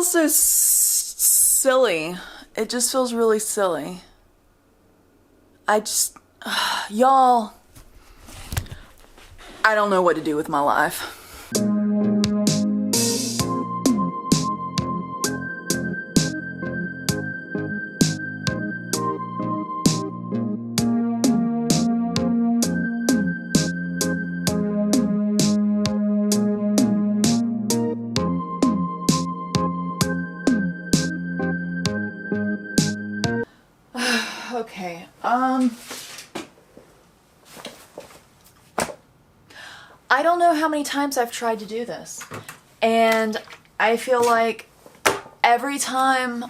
feels so silly. It just feels really silly. Y'all, I don't know what to do with my life. Okay, I don't know how many times I've tried to do this, and I feel like every time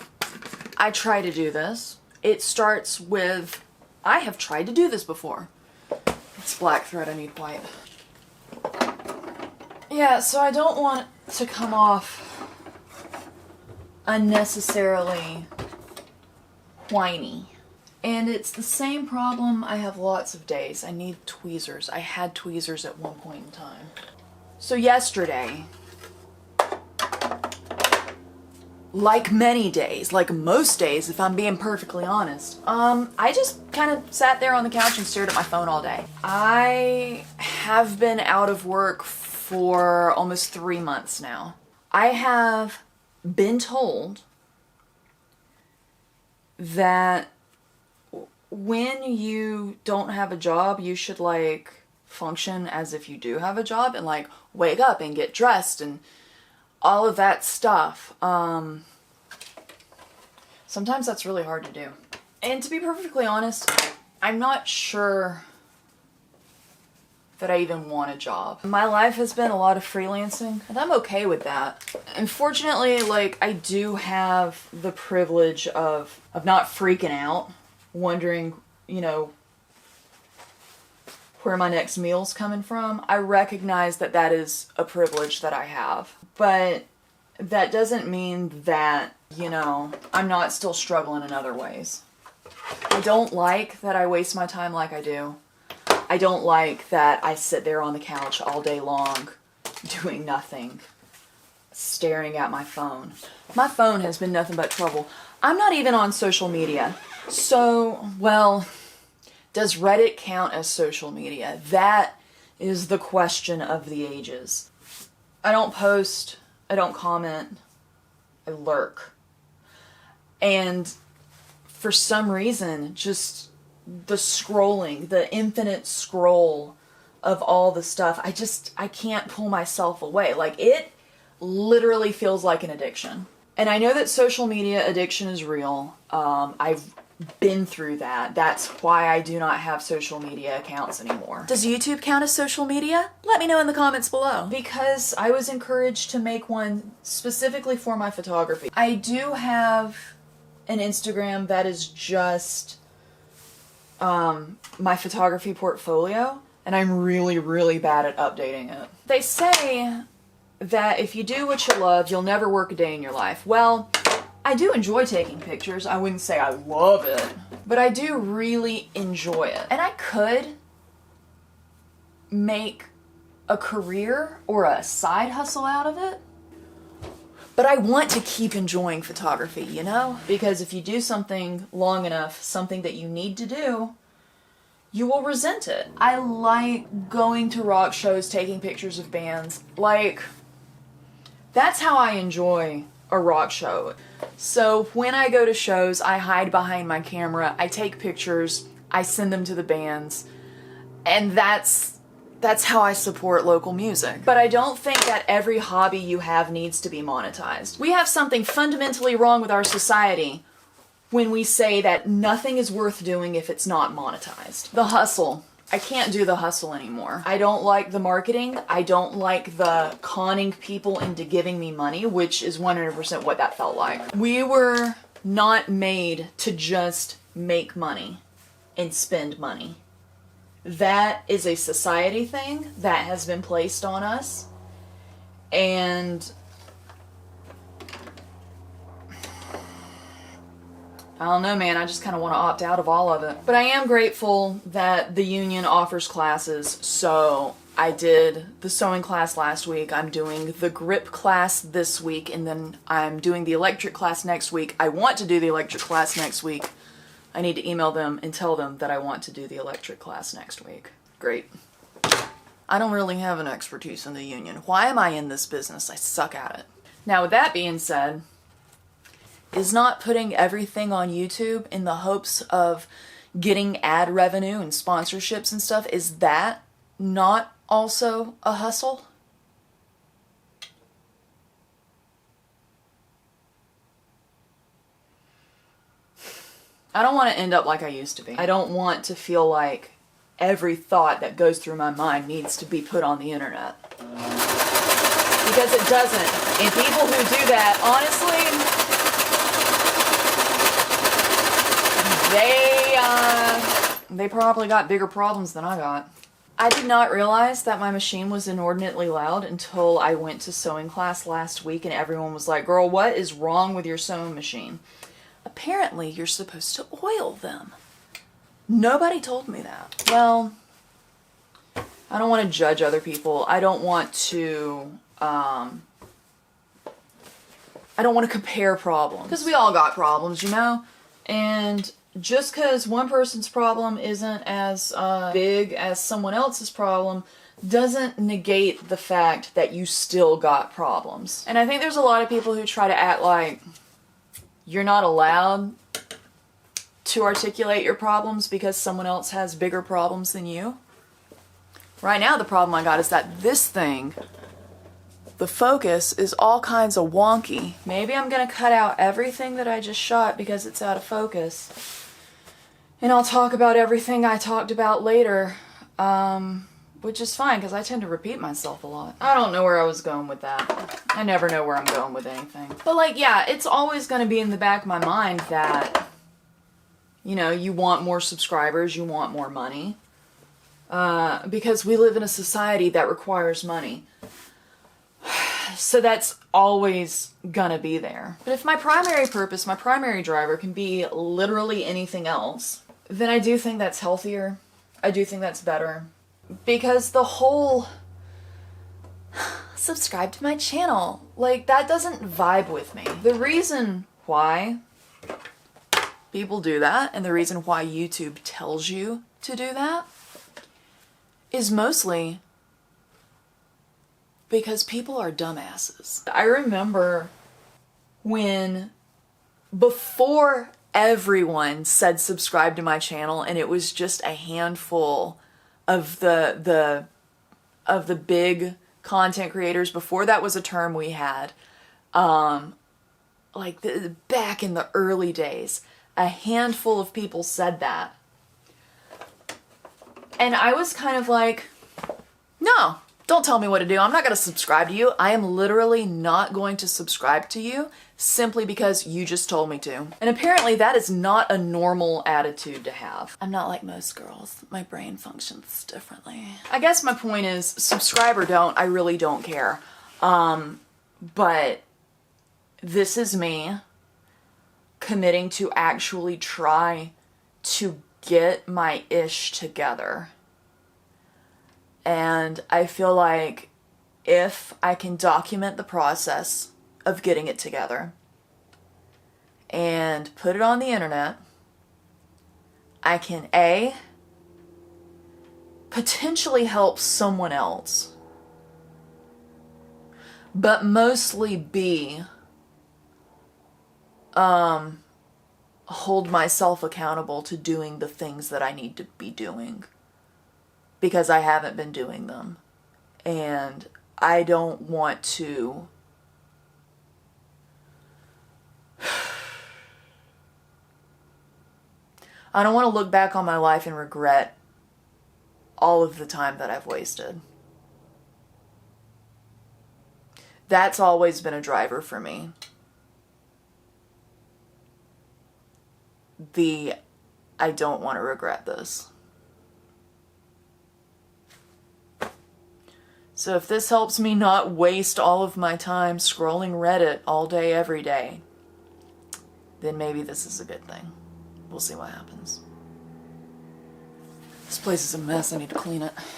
I try to do this, it starts with, I have tried to do this before. It's black thread, I need white. Yeah, so I don't want to come off unnecessarily whiny. And it's the same problem. I have lots of days. I need tweezers. I had tweezers at one point in time. So yesterday, like many days, like most days, if I'm being perfectly honest, I just kind of sat there on the couch and stared at my phone all day. I have been out of work for almost 3 months now. I have been told that when you don't have a job, you should like function as if you do have a job and like wake up and get dressed and all of that stuff. Sometimes that's really hard to do. And to be perfectly honest, I'm not sure that I even want a job. My life has been a lot of freelancing, and I'm okay with that. Unfortunately, like, I do have the privilege of not freaking out, wondering, you know, where my next meal's coming from. I recognize that that is a privilege that I have, but that doesn't mean that, you know, I'm not still struggling in other ways. I don't like that I waste my time like I do. I don't like that I sit there on the couch all day long doing nothing, staring at my phone. My phone has been nothing but trouble. I'm not even on social media. So, well, does Reddit count as social media? That is the question of the ages. I don't post, I don't comment, I lurk. And for some reason, just the scrolling, the infinite scroll of all the stuff, I can't pull myself away. Like, it literally feels like an addiction. And I know that social media addiction is real. I've been through that. That's why I do not have social media accounts anymore. Does YouTube count as social media? Let me know in the comments below. Because I was encouraged to make one specifically for my photography. I do have an Instagram that is just my photography portfolio, and I'm really, really bad at updating it. They say that if you do what you love, you'll never work a day in your life. Well, I do enjoy taking pictures. I wouldn't say I love it, but I do really enjoy it. And I could make a career or a side hustle out of it, but I want to keep enjoying photography, you know? Because if you do something long enough, something that you need to do, you will resent it. I like going to rock shows, taking pictures of bands. Like, that's how I enjoy a rock show. So when I go to shows, I hide behind my camera, I take pictures, I send them to the bands, and that's how I support local music. But I don't think that every hobby you have needs to be monetized. We have something fundamentally wrong with our society when we say that nothing is worth doing if it's not monetized. The hustle. I can't do the hustle anymore. I don't like the marketing. I don't like the conning people into giving me money, which is 100% what that felt like. We were not made to just make money and spend money. That is a society thing that has been placed on us, and I don't know, man, I just kind of want to opt out of all of it. But I am grateful that the union offers classes, so I did the sewing class last week, I'm doing the grip class this week, and then I'm doing the electric class next week. I want to do the electric class next week. I need to email them and tell them that I want to do the electric class next week. Great. I don't really have an expertise in the union. Why am I in this business? I suck at it. Now, with that being said, is not putting everything on YouTube in the hopes of getting ad revenue and sponsorships and stuff, is that not also a hustle? I don't want to end up like I used to be. I don't want to feel like every thought that goes through my mind needs to be put on the internet. Because it doesn't. And people who do that, honestly, they probably got bigger problems than I got. I did not realize that my machine was inordinately loud until I went to sewing class last week and everyone was like, girl, what is wrong with your sewing machine? Apparently, you're supposed to oil them. Nobody told me that. Well, I don't want to judge other people. I don't want to compare problems. Because we all got problems, you know? And just because one person's problem isn't as big as someone else's problem doesn't negate the fact that you still got problems. And I think there's a lot of people who try to act like you're not allowed to articulate your problems because someone else has bigger problems than you. Right now, the problem I got is that this thing, the focus is all kinds of wonky. Maybe I'm gonna cut out everything that I just shot because it's out of focus. And I'll talk about everything I talked about later, which is fine because I tend to repeat myself a lot. I don't know where I was going with that. I never know where I'm going with anything. But like, yeah, it's always gonna be in the back of my mind that, you know, you want more subscribers, you want more money. Because we live in a society that requires money. So that's always gonna be there. But if my primary purpose, my primary driver can be literally anything else, then I do think that's healthier. I do think that's better. Because the whole subscribe to my channel, like, that doesn't vibe with me. The reason why people do that, and the reason why YouTube tells you to do that, is mostly because people are dumbasses. I remember when, before everyone said subscribe to my channel, and it was just a handful of the big content creators, before that was a term we had, like back in the early days, a handful of people said that. And I was kind of like, no, don't tell me what to do. I'm not going to subscribe to you. I am literally not going to subscribe to you simply because you just told me to. And apparently that is not a normal attitude to have. I'm not like most girls. My brain functions differently. I guess my point is, subscribe or don't, I really don't care. But this is me committing to actually try to get my ish together. And I feel like if I can document the process of getting it together and put it on the internet, I can A, potentially help someone else, but mostly B, hold myself accountable to doing the things that I need to be doing, because I haven't been doing them. And I don't want to look back on my life and regret all of the time that I've wasted. That's always been a driver for me. I don't want to regret this. So if this helps me not waste all of my time scrolling Reddit all day, every day, then maybe this is a good thing. We'll see what happens. This place is a mess. I need to clean it.